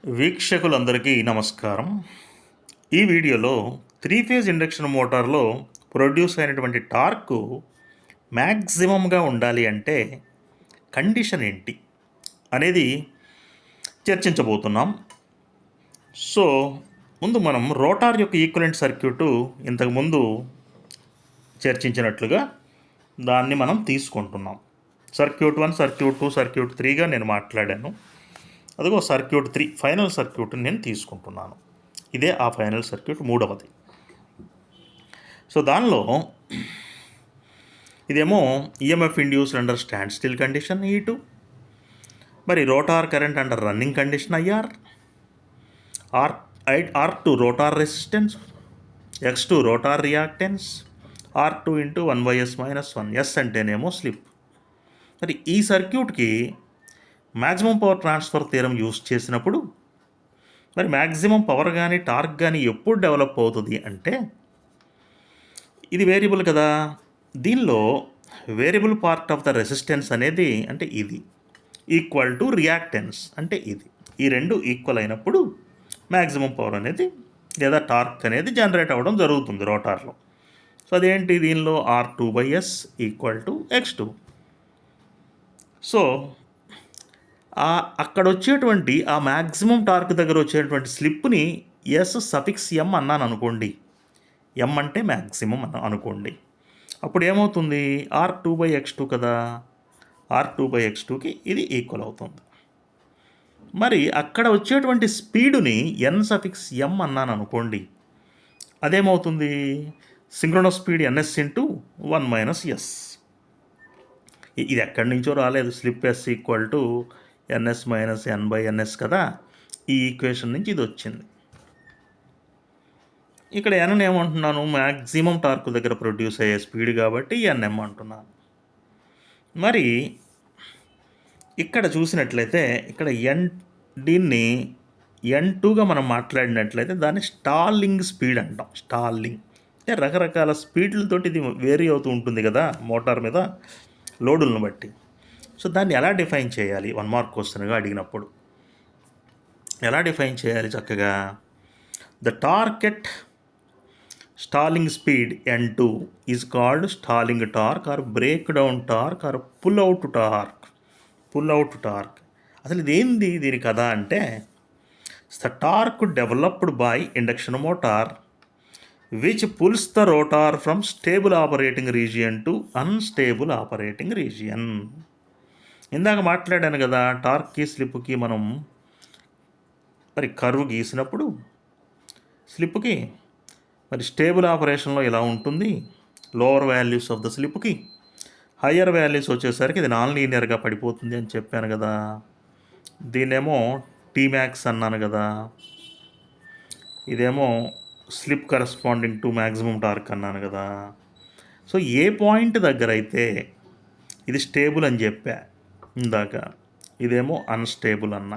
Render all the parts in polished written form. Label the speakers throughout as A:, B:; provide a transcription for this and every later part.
A: వీక్షకులందరికీ నమస్కారం. ఈ వీడియోలో 3 ఫేజ్ ఇండక్షన్ మోటార్లో ప్రొడ్యూస్ అయినటువంటి టార్క్ మ్యాక్సిమంగా ఉండాలి అంటే కండిషన్ ఏంటి అనేది చర్చించబోతున్నాం. సో ముందు మనం రోటార్ యొక్క ఈక్వలెంట్ సర్క్యూటు ఇంతకుముందు చర్చించినట్లుగా దాన్ని మనం తీసుకుంటున్నాం. సర్క్యూట్ 1, సర్క్యూట్ 2, సర్క్యూట్ 3గా నేను మాట్లాడాను. అదిగో సర్క్యూట్ 3 ఫైనల్ సర్క్యూట్ని నేను తీసుకుంటున్నాను. ఇదే ఆ ఫైనల్ సర్క్యూట్ మూడవది. సో దానిలో ఇదేమో EMF induced under standstill condition E2, మరి rotor current under running condition IR, R2 rotor resistance, X2 rotor reactance, R2 into 1/s-1. S అంటేనేమో స్లిప్. మరి ఈ సర్క్యూట్కి maximum power transfer theorem use చేసినప్పుడు మరి మ్యాక్సిమం పవర్ కానీ torque కానీ ఎప్పుడు డెవలప్ అవుతుంది అంటే, ఇది వేరియబుల్ కదా, దీనిలో variable part of the resistance అనేది అంటే ఇది ఈక్వల్ టు రియాక్టెన్స్ అంటే ఇది, ఈ రెండు ఈక్వల్ అయినప్పుడు మ్యాక్సిమం పవర్ అనేది లేదా టార్క్ అనేది జనరేట్ అవ్వడం జరుగుతుంది రోటార్లో. సో అదేంటి, దీనిలో R2/s equal to X2. So అక్కడ వచ్చేటువంటి ఆ మ్యాక్సిమం టార్క్ దగ్గర వచ్చేటువంటి స్లిప్ని S_m అన్నాను అనుకోండి. M అంటే మ్యాక్సిమం అనుకోండి. అప్పుడు ఏమవుతుంది, R2/x2 కదా, R2/x2కి ఇది ఈక్వల్ అవుతుంది. మరి అక్కడ వచ్చేటువంటి స్పీడుని N_m అన్నాను అనుకోండి. అదేమవుతుంది, synchronous speed ns into 1 - s. ఇది ఎక్కడి నుంచో రాలేదు, slip S equal to ns - n/ns కదా, ఈ ఈక్వేషన్ నుంచి ఇది వచ్చింది. ఇక్కడ n ఏమంటున్నాను, మ్యాక్సిమం టార్క్ దగ్గర ప్రొడ్యూస్ అయ్యే స్పీడ్ కాబట్టి nm అంటున్నాను. మరి ఇక్కడ చూసినట్లయితే ఇక్కడ దీన్ని n2గా మనం మాట్లాడినట్లయితే దాన్ని స్టాలింగ్ స్పీడ్ అంటాం. స్టాలింగ్ అంటే రకరకాల స్పీడ్లతోటి ఇది వేరీ అవుతూ ఉంటుంది కదా మోటార్ మీద లోడులను బట్టి. సో దాన్ని ఎలా డిఫైన్ చేయాలి, 1 మార్క్ క్వశ్చన్గా అడిగినప్పుడు ఎలా డిఫైన్ చేయాలి చక్కగా, the torque at stalling speed N2 is called stalling torque or breakdown torque or pull out torque. అసలు ఇదేంది దీని కదా అంటే, the torque developed by induction motor which pulls the rotor from stable operating region to unstable operating region. ఇందాక మాట్లాడాను కదా, టార్క్కి స్లిప్కి మనం మరి కర్వ్ గీసినప్పుడు స్లిప్కి మరి స్టేబుల్ ఆపరేషన్లో ఎలా ఉంటుంది, లోవర్ వాల్యూస్ ఆఫ్ ద స్లిప్కి హయ్యర్ వాల్యూస్ వచ్చేసరికి ఇది నాన్ లీనియర్గా పడిపోతుంది అని చెప్పాను కదా. దీన్నేమో Tmax అన్నాను కదా, ఇదేమో slip corresponding to maximum torque అన్నాను కదా. సో ఏ పాయింట్ దగ్గర అయితే ఇది స్టేబుల్ అని చెప్పా ఇందాక, ఇదేమో అన్స్టేబుల్ అన్న.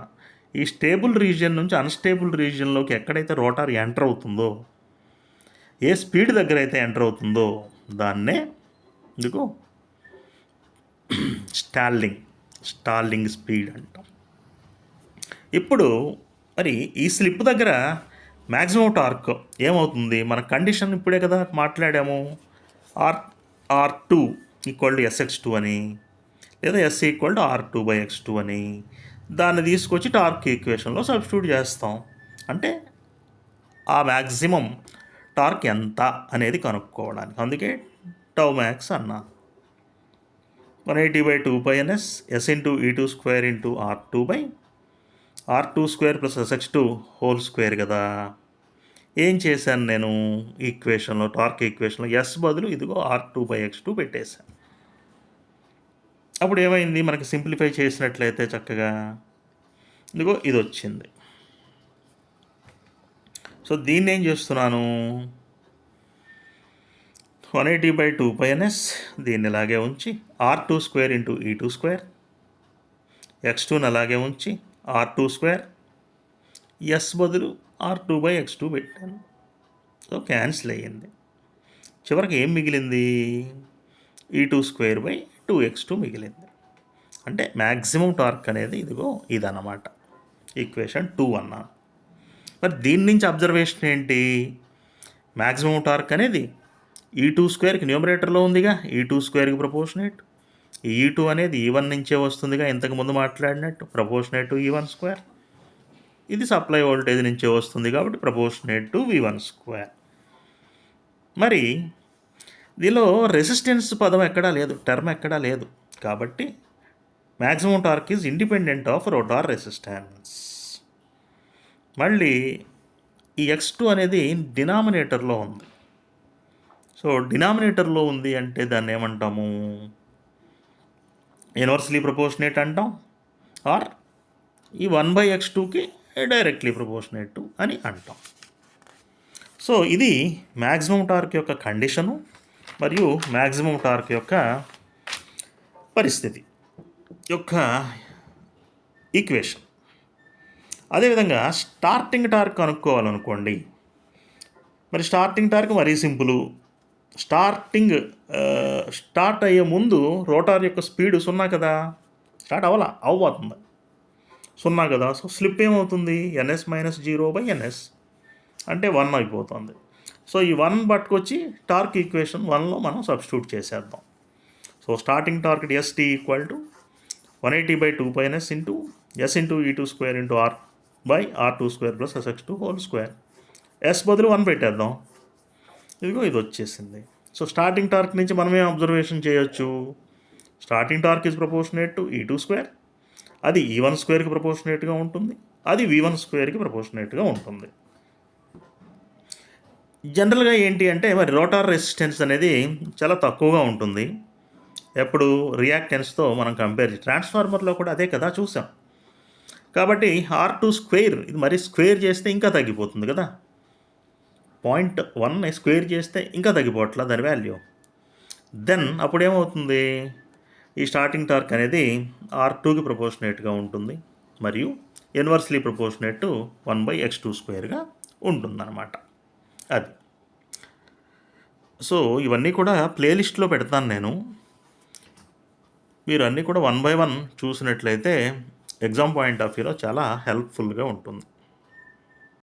A: ఈ స్టేబుల్ రీజియన్ నుంచి అన్స్టేబుల్ రీజియన్లోకి ఎక్కడైతే రోటార్ ఎంటర్ అవుతుందో, ఏ స్పీడ్ దగ్గర అయితే ఎంటర్ అవుతుందో దాన్నే ఎందుకు స్టాలింగ్ స్పీడ్ అంటాం. ఇప్పుడు మరి ఈ స్లిప్ దగ్గర మ్యాక్సిమం టార్క్ ఏమవుతుంది, మన కండిషన్ ఇప్పుడే కదా మాట్లాడాము, R2 ఈక్వల్ టు SX2 అని, లేదా S ఈక్వల్ టు R2/x2 అని. దాన్ని తీసుకొచ్చి టార్క్ ఈక్వేషన్లో సబ్స్టిట్యూట్ చేస్తాం. అంటే ఆ మ్యాక్సిమం టార్క్ ఎంత అనేది కనుక్కోవడానికి, అందుకే τmax అన్నా. 180/2πns S into E2² into R2² plus SX2 whole square కదా. ఏం చేశాను నేను ఈక్వేషన్లో, టార్క్ ఈక్వేషన్లో S బదులు ఇదిగో R2/x2 పెట్టేశాను. అప్పుడు ఏమైంది, మనకి సింప్లిఫై చేసినట్లయితే చక్కగా ఇదిగో ఇది వచ్చింది. సో దీన్ని ఏం చేస్తున్నాను, 180/2πns దీన్ని అలాగే ఉంచి R2² ఇంటూ E2², X2ని అలాగే ఉంచి R2², S బదులు R2/x2 పెట్టాను. సో క్యాన్సిల్ అయ్యింది. చివరికి ఏం మిగిలింది, E2²/2x2 మిగిలింది. అంటే మ్యాక్సిమం టార్క్ అనేది ఇదిగో ఇదన్నమాట. ఈక్వేషన్ 2 అన్నాను. మరి దీని నుంచి అబ్జర్వేషన్ ఏంటి? మ్యాక్సిమం టార్క్ అనేది E2 స్క్వేర్కి న్యూమరేటర్లో ఉందిగా, E2 స్క్వేర్కి ప్రపోర్షనేట్. E2 అనేది E1 నుంచే వస్తుందిగా, ఇంతకుముందు మాట్లాడినట్టు ప్రపోర్షనేట్ టు E1 స్క్వేర్. ఇది సప్లై వోల్టేజ్ నుంచే వస్తుంది కాబట్టి ప్రపోర్షనేట్ టు V1 స్క్వేర్. మరి దీనిలో రెసిస్టెన్స్ పదం ఎక్కడా లేదు, టర్మ్ ఎక్కడా లేదు. కాబట్టి maximum torque is independent of rotor resistance. మళ్ళీ ఈ X2 అనేది డినామినేటర్లో ఉంది. సో డినామినేటర్లో ఉంది అంటే దాన్ని ఏమంటాము? ఇన్వర్స్లీ ప్రపోర్షనేట్ అంటాం, ఆర్ ఈ 1/X2కి డైరెక్ట్లీ ప్రపోర్షనేట్ అని అంటాం. సో ఇది మ్యాక్సిమం టార్క్ యొక్క కండిషను మరియు మ్యాక్సిమం టార్క్ యొక్క పరిస్థితి యొక్క ఈక్వేషన్. అదేవిధంగా స్టార్టింగ్ టార్క్ కనుక్కోవాలనుకోండి. మరి స్టార్టింగ్ టార్క్ మరీ సింపుల్. స్టార్ట్ అయ్యే ముందు రోటార్ యొక్క స్పీడ్ 0 కదా, స్టార్ట్ అవ్వబోతుంది 0 కదా. సో స్లిప్ ఏమవుతుంది? ns-0/ns అంటే 1 అయిపోతుంది. సో ఈ 1 పట్టుకొచ్చి టార్క్ ఈక్వేషన్ 1లో మనం సబ్స్టిట్యూట్ చేసేద్దాం. So starting torque ST equal to 180/2πns into S into E2 square into R/R2 square plus SX2 whole square. S బదులు 1 పెట్టేద్దాం. ఇదిగో ఇది వచ్చేసింది. సో స్టార్టింగ్ టార్క్ నుంచి మనం ఏం అబ్జర్వేషన్ చేయొచ్చు? Starting torque is proportionate to E2 square. అది E1 స్క్వేర్కి ప్రపోర్షనేట్గా ఉంటుంది, అది V1 స్క్వేర్కి ప్రపోర్షనేట్గా ఉంటుంది. జనరల్గా ఏంటి అంటే మరి రోటార్ రెసిస్టెన్స్ అనేది చాలా తక్కువగా ఉంటుంది ఎప్పుడు రియాక్టెన్స్తో మనం కంపేర్ చేసి. ట్రాన్స్ఫార్మర్లో కూడా అదే కదా చూసాం. కాబట్టి R2 స్క్వేర్ ఇది మరి స్క్వేర్ చేస్తే ఇంకా తగ్గిపోతుంది కదా. 0.1 స్క్వేర్ చేస్తే ఇంకా తగ్గిపోవట్లా దాని వాల్యూ. దెన్ అప్పుడు ఏమవుతుంది? ఈ స్టార్టింగ్ టార్క్ అనేది R2కి ప్రపోర్షనేట్గా ఉంటుంది మరియు ఇన్వర్స్లీ ప్రపోర్షనేట్ టు 1/X2 స్క్వేర్గా ఉంటుందన్నమాట. అది. సో ఇవన్నీ కూడా ప్లేలిస్ట్లో పెడతాను నేను. మీరు అన్నీ కూడా 1 by 1 చూసినట్లయితే ఎగ్జామ్ పాయింట్ ఆఫ్ వ్యూలో చాలా హెల్ప్ఫుల్గా ఉంటుంది.